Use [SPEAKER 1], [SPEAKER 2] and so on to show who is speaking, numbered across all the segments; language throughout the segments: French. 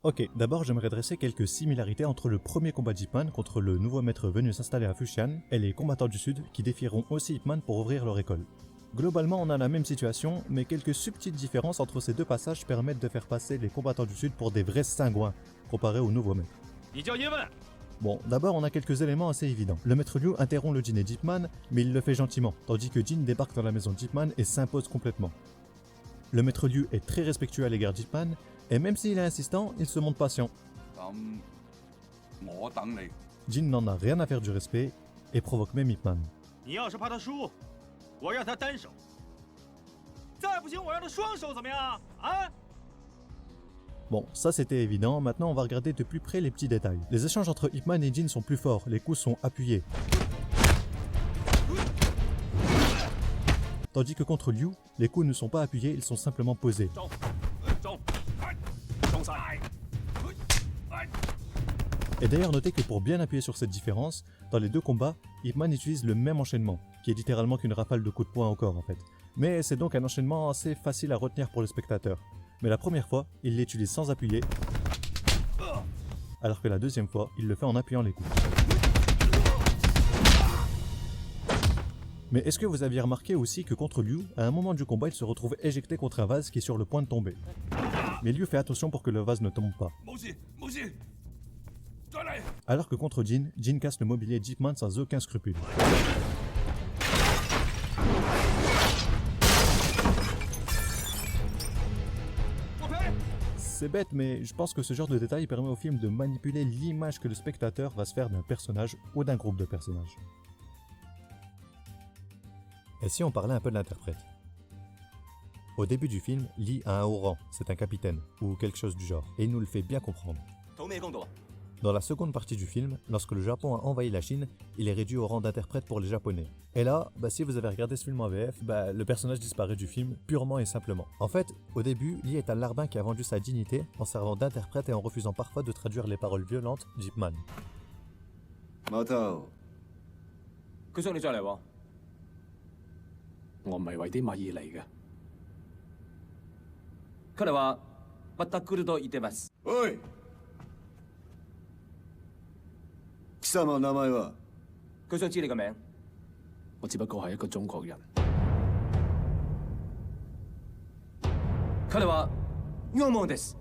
[SPEAKER 1] Ok, d'abord j'aimerais dresser quelques similarités entre le premier combat d'Ip Man contre le nouveau maître venu s'installer à Fuxian et les combattants du sud qui défieront aussi Ip Man pour ouvrir leur école. Globalement on a la même situation, mais quelques subtiles différences entre ces deux passages permettent de faire passer les combattants du sud pour des vrais cingouins, comparés au nouveau maître. Bon, d'abord on a quelques éléments assez évidents. Le maître Liu interrompt le dîner d'Ip Man, mais il le fait gentiment, tandis que Jin débarque dans la maison d'Ip Man et s'impose complètement. Le maître Liu est très respectueux à l'égard d'Ip Man, et même s'il est insistant, il se montre patient. Jin n'en a rien à faire du respect, et provoque même Ip Man. Bon, ça c'était évident, maintenant on va regarder de plus près les petits détails. Les échanges entre Ip Man et Jin sont plus forts, les coups sont appuyés. Tandis que contre Liu, les coups ne sont pas appuyés, ils sont simplement posés. Et d'ailleurs notez que pour bien appuyer sur cette différence, dans les deux combats, Ip Man utilise le même enchaînement, qui est littéralement qu'une rafale de coups de poing au corps en fait. Mais c'est donc un enchaînement assez facile à retenir pour le spectateur. Mais la première fois, il l'utilise sans appuyer, alors que la deuxième fois, il le fait en appuyant les coups. Mais est-ce que vous aviez remarqué aussi que contre Liu, à un moment du combat, il se retrouve éjecté contre un vase qui est sur le point de tomber. Mais Liu fait attention pour que le vase ne tombe pas. Alors que contre Jin, Jin casse le mobilier d'Ip Man sans aucun scrupule. C'est bête, mais je pense que ce genre de détail permet au film de manipuler l'image que le spectateur va se faire d'un personnage ou d'un groupe de personnages. Et si on parlait un peu de l'interprète? Au début du film, Lee a un haut rang, c'est un capitaine, ou quelque chose du genre, et il nous le fait bien comprendre. Dans la seconde partie du film, lorsque le Japon a envahi la Chine, il est réduit au rang d'interprète pour les Japonais. Et là, si vous avez regardé ce film en VF, le personnage disparaît du film purement et simplement. En fait, au début, Lee est un larbin qui a vendu sa dignité en servant d'interprète et en refusant parfois de traduire les paroles violentes d'Ip Man.
[SPEAKER 2] Oi! 貴様の名前は？
[SPEAKER 3] 佢想知你個名。我只不過係一個中國人。彼は啱門です。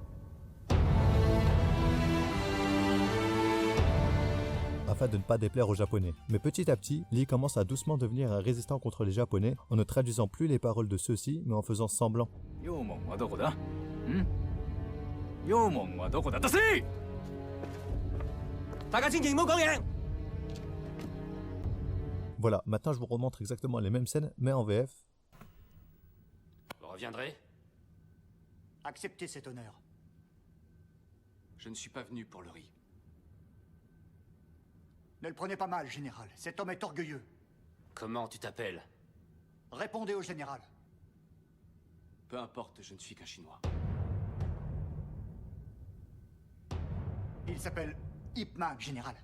[SPEAKER 1] Afin de ne pas déplaire aux Japonais. Mais petit à petit, Lee commence à doucement devenir un résistant contre les Japonais en ne traduisant plus les paroles de ceux-ci, mais en faisant semblant. Voilà, maintenant je vous remontre exactement les mêmes scènes, mais en VF.
[SPEAKER 4] Vous reviendrez?
[SPEAKER 5] Acceptez cet honneur.
[SPEAKER 4] Je ne suis pas venu pour le riz.
[SPEAKER 5] Ne le prenez pas mal, général. Cet homme est orgueilleux.
[SPEAKER 4] Comment tu t'appelles?
[SPEAKER 5] Répondez au général.
[SPEAKER 4] Peu importe, je ne suis qu'un Chinois.
[SPEAKER 5] Il s'appelle Ip Man, général.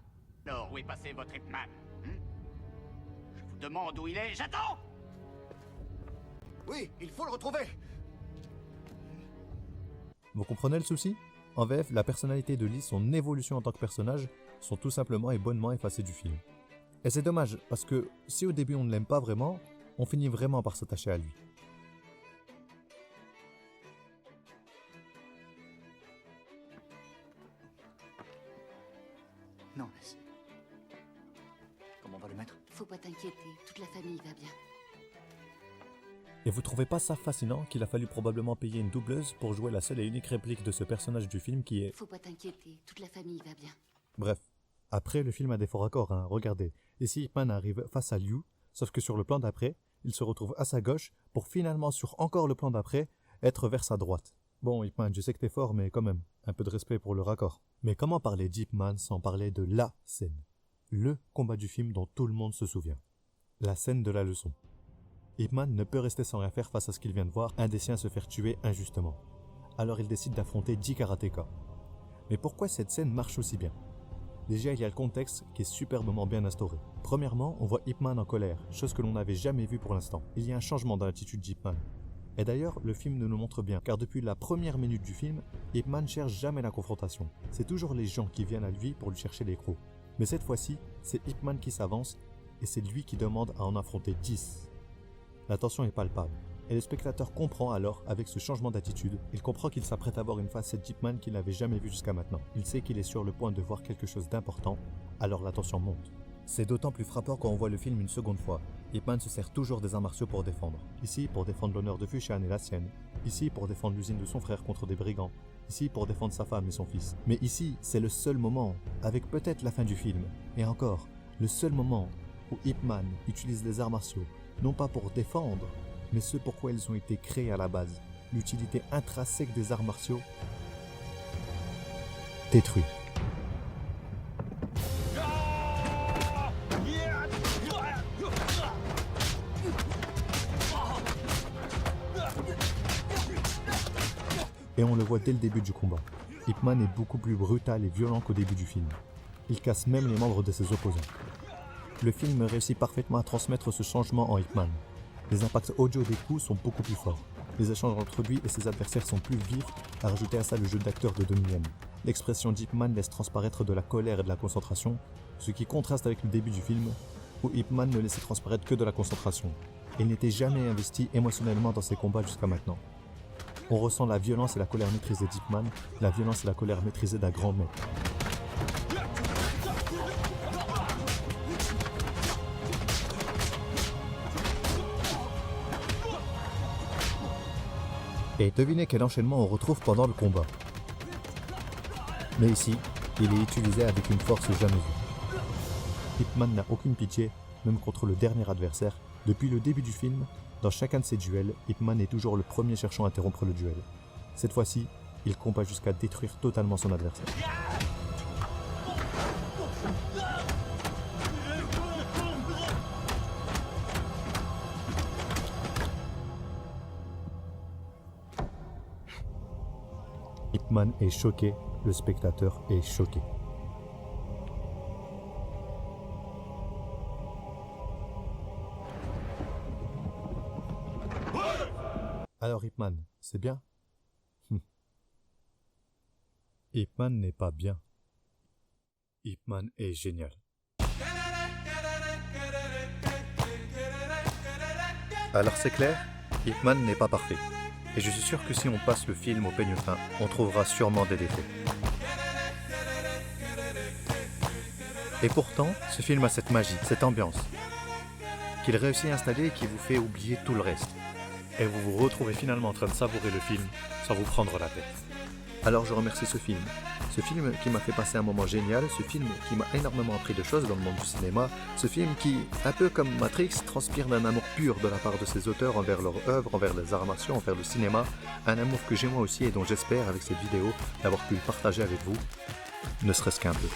[SPEAKER 6] Alors, où est passé votre Ip Man? Je vous demande où il est, j'attends!
[SPEAKER 5] Oui, il faut le retrouver.
[SPEAKER 1] Vous comprenez le souci? En VF, la personnalité de Lee, son évolution en tant que personnage, sont tout simplement et bonnement effacées du film. Et c'est dommage, parce que si au début on ne l'aime pas vraiment, on finit vraiment par s'attacher à lui.
[SPEAKER 5] Non, laisse. Comment on va le mettre?
[SPEAKER 7] Faut pas t'inquiéter, toute la famille va bien.
[SPEAKER 1] Et vous trouvez pas ça fascinant qu'il a fallu probablement payer une doubleuse pour jouer la seule et unique réplique de ce personnage du film qui est...
[SPEAKER 7] Faut pas t'inquiéter, toute la famille va bien.
[SPEAKER 1] Bref. Après, le film a des faux raccords, regardez. Ici, Ip Man arrive face à Liu, sauf que sur le plan d'après, il se retrouve à sa gauche pour finalement, sur encore le plan d'après, être vers sa droite. Bon, Ip Man, je sais que t'es fort, mais quand même, un peu de respect pour le raccord. Mais comment parler d'Ip Man sans parler de la scène? Le combat du film dont tout le monde se souvient. La scène de la leçon. Ip Man ne peut rester sans rien faire face à ce qu'il vient de voir, un des siens se faire tuer injustement. Alors il décide d'affronter 10 karatékas. Mais pourquoi cette scène marche aussi bien? Déjà, il y a le contexte qui est superbement bien instauré. Premièrement, on voit Ip Man en colère, chose que l'on n'avait jamais vue pour l'instant. Il y a un changement dans l'attitude d'Ip Man. Et d'ailleurs, le film nous le montre bien, car depuis la première minute du film, Ip Man cherche jamais la confrontation. C'est toujours les gens qui viennent à lui pour lui chercher les crocs. Mais cette fois-ci, c'est Ip Man qui s'avance, et c'est lui qui demande à en affronter 10. La tension est palpable, et le spectateur comprend alors, avec ce changement d'attitude, il comprend qu'il s'apprête à voir une facette d'Ip Man qu'il n'avait jamais vue jusqu'à maintenant. Il sait qu'il est sur le point de voir quelque chose d'important, alors la tension monte. C'est d'autant plus frappant quand on voit le film une seconde fois. Ip Man se sert toujours des arts martiaux pour défendre. Ici, pour défendre l'honneur de Fushan et la sienne. Ici, pour défendre l'usine de son frère contre des brigands. Ici, pour défendre sa femme et son fils. Mais ici, c'est le seul moment, avec peut-être la fin du film, et encore, le seul moment où Ip Man utilise les arts martiaux, non pas pour défendre, mais ce pourquoi ils ont été créés à la base. L'utilité intrinsèque des arts martiaux détruit. Et on le voit dès le début du combat. Ip Man est beaucoup plus brutal et violent qu'au début du film. Il casse même les membres de ses opposants. Le film réussit parfaitement à transmettre ce changement en Ip Man. Les impacts audio des coups sont beaucoup plus forts. Les échanges entre lui et ses adversaires sont plus vifs, à rajouter à ça le jeu d'acteur de Donnie Yen. L'expression d'Ip Man laisse transparaître de la colère et de la concentration, ce qui contraste avec le début du film, où Ip Man ne laissait transparaître que de la concentration. Il n'était jamais investi émotionnellement dans ses combats jusqu'à maintenant. On ressent la violence et la colère maîtrisée d'Ip Man, la violence et la colère maîtrisée d'un grand maître. Et devinez quel enchaînement on retrouve pendant le combat. Mais ici, il est utilisé avec une force jamais vue. Ip Man n'a aucune pitié, même contre le dernier adversaire. Depuis le début du film, dans chacun de ses duels, Ip Man est toujours le premier cherchant à interrompre le duel. Cette fois-ci, il combat jusqu'à détruire totalement son adversaire. Ip Man est choqué, le spectateur est choqué. Alors Ip Man, c'est bien? Ip Man n'est pas bien. Ip Man est génial. Alors c'est clair, Ip Man n'est pas parfait. Et je suis sûr que si on passe le film au peigne fin, on trouvera sûrement des défauts. Et pourtant, ce film a cette magie, cette ambiance, qu'il réussit à installer et qui vous fait oublier tout le reste. Et vous vous retrouvez finalement en train de savourer le film sans vous prendre la tête. Alors je remercie ce film qui m'a fait passer un moment génial, ce film qui m'a énormément appris de choses dans le monde du cinéma, ce film qui, un peu comme Matrix, transpire d'un amour pur de la part de ses auteurs envers leur œuvre, envers les arts martiaux, envers le cinéma, un amour que j'ai moi aussi et dont j'espère avec cette vidéo d'avoir pu le partager avec vous, ne serait-ce qu'un peu.